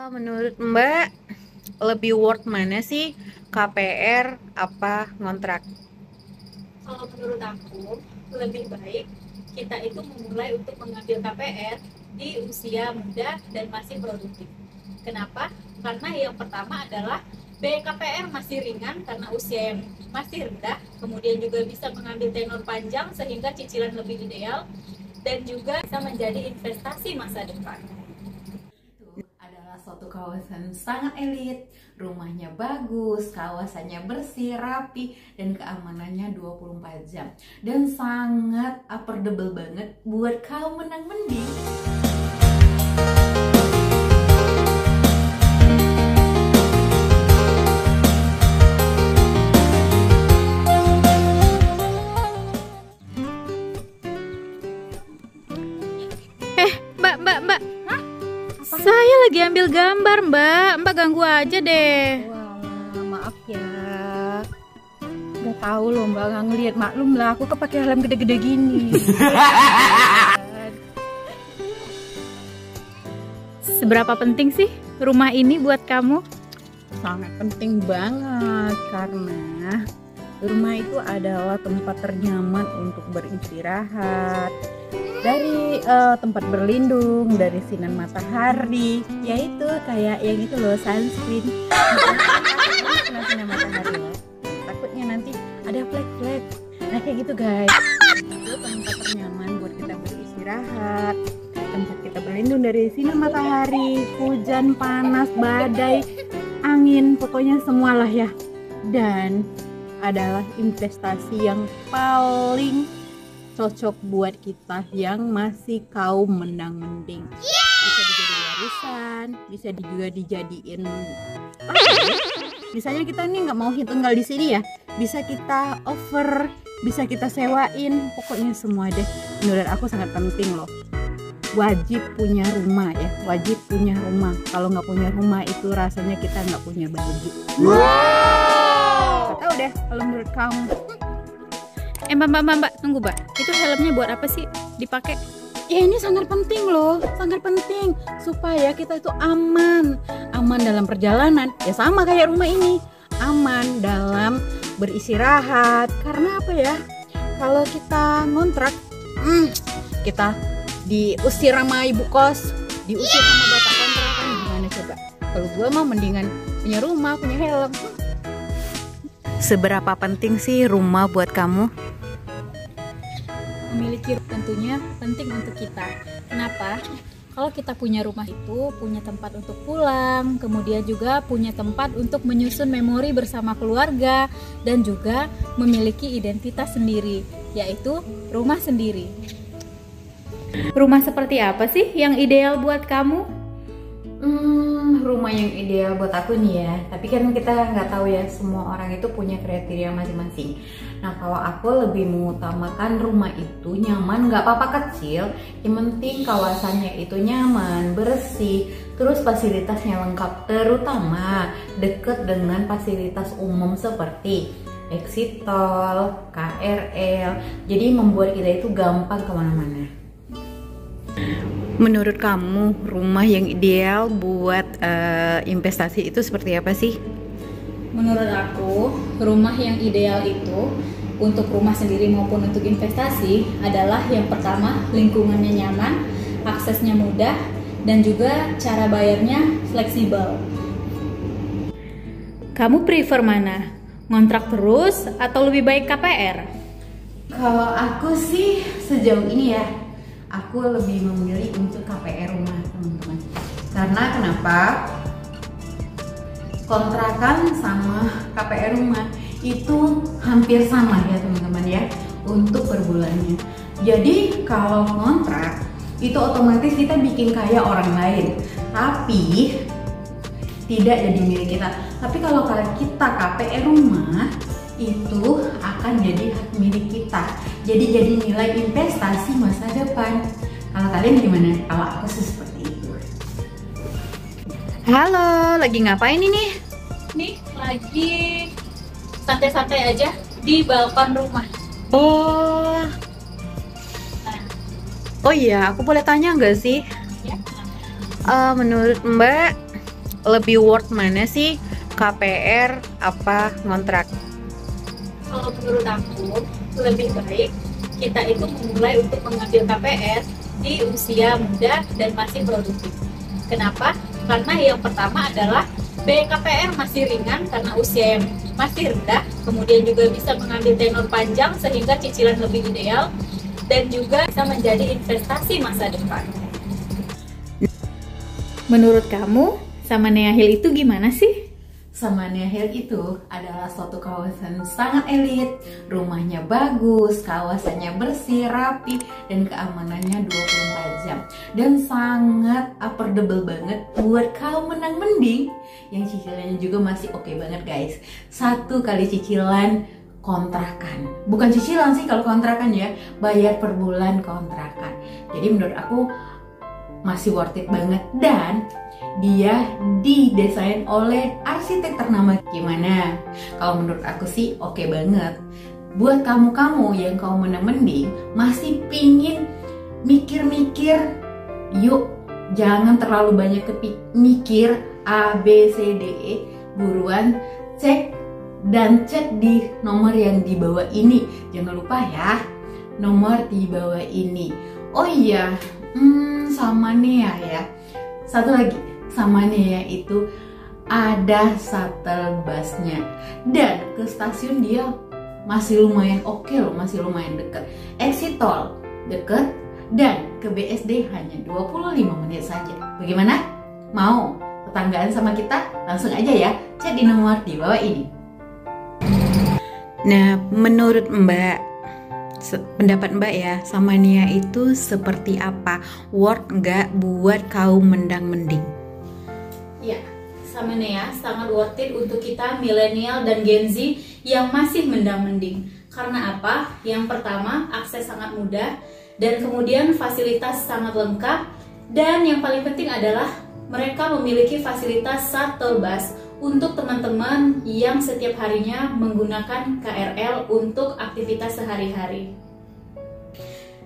Menurut Mbak, lebih worth mana sih? KPR apa ngontrak? Kalau menurut aku lebih baik kita itu memulai untuk mengambil KPR di usia muda dan masih produktif. Kenapa? Karena yang pertama adalah biaya KPR masih ringan karena usia yang masih rendah, kemudian juga bisa mengambil tenor panjang sehingga cicilan lebih ideal dan juga bisa menjadi investasi masa depan. Adalah suatu kawasan sangat elit, rumahnya bagus, kawasannya bersih, rapi, dan keamanannya 24 jam. Dan sangat affordable banget buat kaum menang mending. Mbak. Saya lagi ambil gambar, Mbak. Mbak ganggu aja deh. Wah, maaf ya. Udah tahu loh Mbak, nggak ngelihat, maklum lah aku kepake helm gede-gede gini. Seberapa penting sih rumah ini buat kamu? Sangat penting banget karena rumah itu adalah tempat ternyaman untuk beristirahat, dari tempat berlindung dari sinar matahari, yaitu kayak yang itu loh, sunscreen. Kena sinar matahari loh. Takutnya nanti ada flek-flek. Nah kayak gitu guys. Itu tempat ternyaman buat kita beristirahat, tempat kita berlindung dari sinar matahari, hujan, panas, badai, angin, pokoknya semualah ya. Dan adalah investasi yang paling cocok buat kita yang masih kaum menang mending. Bisa dijadiin warisan, bisa juga dijadiin misalnya kita nih nggak mau tinggal di sini ya, bisa kita over, bisa kita sewain, pokoknya semua deh. Menurut aku sangat penting loh, wajib punya rumah ya, wajib punya rumah. Kalau nggak punya rumah itu rasanya kita nggak punya baju. Wow. Gak tahu deh kalau menurut kamu. Mbak, tunggu Mbak. Itu helmnya buat apa sih dipakai? Ya ini sangat penting loh, sangat penting supaya kita itu aman dalam perjalanan. Ya sama kayak rumah ini, aman dalam beristirahat. Karena apa ya? Kalau kita ngontrak, kita diusir sama ibu kos, diusir sama bapak kontrakan, gimana coba? Kalau gue mah mendingan punya rumah, punya helm. Seberapa penting sih rumah buat kamu? Memiliki tentunya penting untuk kita. Kenapa? Kalau kita punya rumah itu punya tempat untuk pulang, kemudian juga punya tempat untuk menyusun memori bersama keluarga, dan juga memiliki identitas sendiri, yaitu rumah sendiri. Rumah seperti apa sih yang ideal buat kamu? Rumah yang ideal buat aku nih ya, tapi kan kita nggak tahu ya, semua orang itu punya kriteria masing-masing. Nah kalau aku lebih mengutamakan rumah itu nyaman, nggak apa-apa kecil, yang penting kawasannya itu nyaman, bersih, terus fasilitasnya lengkap, terutama deket dengan fasilitas umum seperti exit tol, KRL, jadi membuat kita itu gampang kemana-mana. Menurut kamu rumah yang ideal buat investasi itu seperti apa sih? Menurut aku, rumah yang ideal itu untuk rumah sendiri maupun untuk investasi adalah yang pertama, lingkungannya nyaman, aksesnya mudah, dan juga cara bayarnya fleksibel. Kamu prefer mana? Ngontrak terus atau lebih baik KPR? Kalau aku sih sejauh ini ya, aku lebih memilih untuk KPR rumah teman-teman. Karena kenapa? Kontrakan sama KPR rumah itu hampir sama ya teman-teman ya, untuk per bulannya. Jadi kalau kontrak itu otomatis kita bikin kaya orang lain, tapi tidak jadi milik kita. Tapi kalau kita KPR rumah itu akan jadi hak milik kita, jadi nilai investasi masa depan. Kalau kalian gimana? Kalau aku sih seperti itu. Halo, lagi ngapain ini? Nih, lagi santai-santai aja di balkon rumah. Oh, Nah, oh iya, aku boleh tanya nggak sih? ya. Menurut Mbak, lebih worth mana sih, KPR apa ngontrak? Kalau menurut aku lebih baik kita itu memulai untuk mengambil KPR di usia muda dan masih produktif. Kenapa? Karena yang pertama adalah biaya KPR masih ringan karena usia yang masih rendah, kemudian juga bisa mengambil tenor panjang sehingga cicilan lebih ideal, dan juga bisa menjadi investasi masa depan. Menurut kamu, Samanea Hill itu gimana sih? Samanea Hill itu adalah suatu kawasan sangat elit, rumahnya bagus, kawasannya bersih, rapi, dan keamanannya 24 jam. Dan sangat affordable banget buat kaum menang mending, yang cicilannya juga masih oke banget guys. 1 kali cicilan kontrakan, bukan cicilan sih kalau kontrakan ya, bayar per bulan kontrakan. Jadi menurut aku masih worth it banget, dan dia didesain oleh arsitek ternama. Gimana? Kalau menurut aku sih oke banget. Buat kamu-kamu yang kaum menang mending masih pingin mikir-mikir, yuk jangan terlalu banyak mikir A, B, C, D, E. Buruan cek dan cek di nomor yang di bawah ini. Jangan lupa ya, nomor di bawah ini. Oh iya, Samanea ya. Satu lagi, Samanea itu ada shuttle busnya, dan ke stasiun dia masih lumayan oke loh, masih lumayan dekat. Exit tol deket, dan ke BSD hanya 25 menit saja. Bagaimana? Mau tetanggaan sama kita? Langsung aja ya, chat di nomor di bawah ini. Nah, menurut Mbak, pendapat Mbak ya, Samanea itu seperti apa? Worth nggak buat kaum mendang mending? Ya, Samanea sangat worth it untuk kita milenial dan Gen Z yang masih mendang mending. Karena apa? Yang pertama, akses sangat mudah, dan kemudian fasilitas sangat lengkap, dan yang paling penting adalah mereka memiliki fasilitas shuttle bus untuk teman-teman yang setiap harinya menggunakan KRL untuk aktivitas sehari-hari.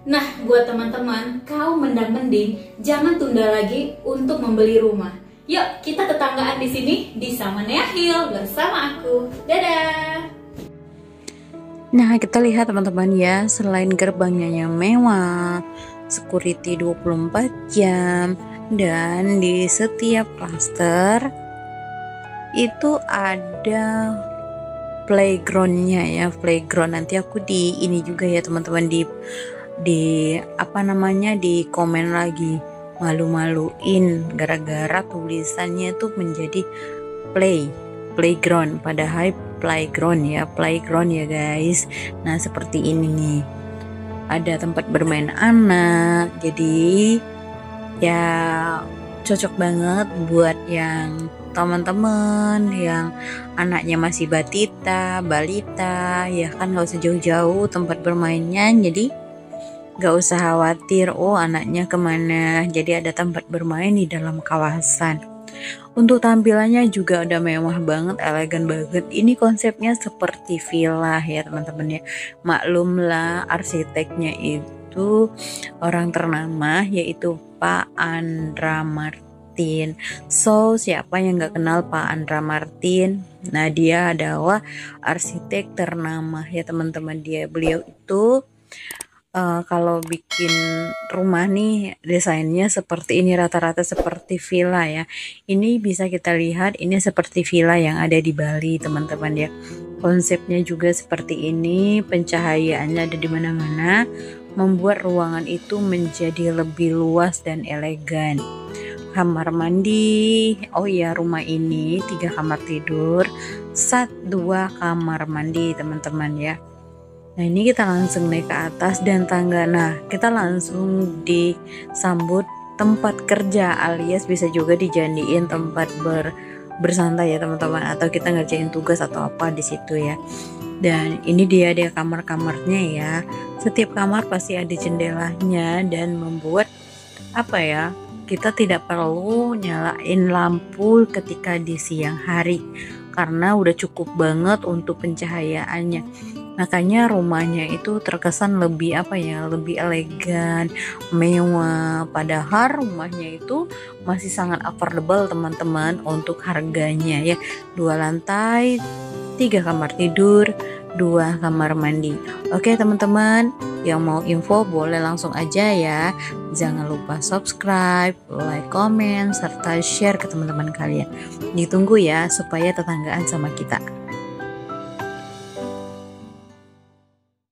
Nah, buat teman-teman kaum mendang mending, jangan tunda lagi untuk membeli rumah. Yuk, kita tetanggaan di sini di Samanea Hill bersama aku. Dadah! Nah, kita lihat teman-teman ya, selain gerbangnya yang mewah, security 24 jam, dan di setiap klaster itu ada playgroundnya ya, playground. Nanti aku di ini juga ya teman-teman, di apa namanya, di komen lagi, malu-maluin gara-gara tulisannya tuh menjadi playground, padahal playground ya guys. Nah, seperti ini nih, ada tempat bermain anak, jadi ya cocok banget buat yang teman-teman yang anaknya masih balita ya kan, gak usah jauh-jauh tempat bermainnya, jadi gak usah khawatir oh anaknya kemana, jadi ada tempat bermain di dalam kawasan. Untuk tampilannya juga udah mewah banget, elegan banget. Ini konsepnya seperti villa ya teman-teman ya. Maklum lah, arsiteknya itu orang ternama, yaitu Pak Andra Martin. So, siapa yang gak kenal Pak Andra Martin? Nah, dia adalah arsitek ternama ya teman-teman. Beliau itu kalau bikin rumah nih desainnya seperti ini, rata-rata seperti villa ya. Ini bisa kita lihat, ini seperti villa yang ada di Bali teman-teman ya. Konsepnya juga seperti ini, pencahayaannya ada di mana-mana, membuat ruangan itu menjadi lebih luas dan elegan. Kamar mandi, oh ya, rumah ini 3 kamar tidur, 2 kamar mandi teman-teman ya. Nah, ini kita langsung naik ke atas dan tangga. Nah, kita langsung disambut tempat kerja, alias bisa juga dijadiin tempat bersantai ya teman-teman, atau kita ngerjain tugas atau apa di situ ya. Dan ini dia kamar-kamarnya ya. Setiap kamar pasti ada jendelanya dan membuat apa ya, kita tidak perlu nyalain lampu ketika di siang hari karena udah cukup banget untuk pencahayaannya. Makanya rumahnya itu terkesan lebih apa ya, lebih elegan, mewah. Padahal rumahnya itu masih sangat affordable teman-teman untuk harganya ya. 2 lantai, 3 kamar tidur, 2 kamar mandi. Oke teman-teman, yang mau info boleh langsung aja ya. Jangan lupa subscribe, like, komen, serta share ke teman-teman kalian. Ditunggu ya supaya tetanggaan sama kita.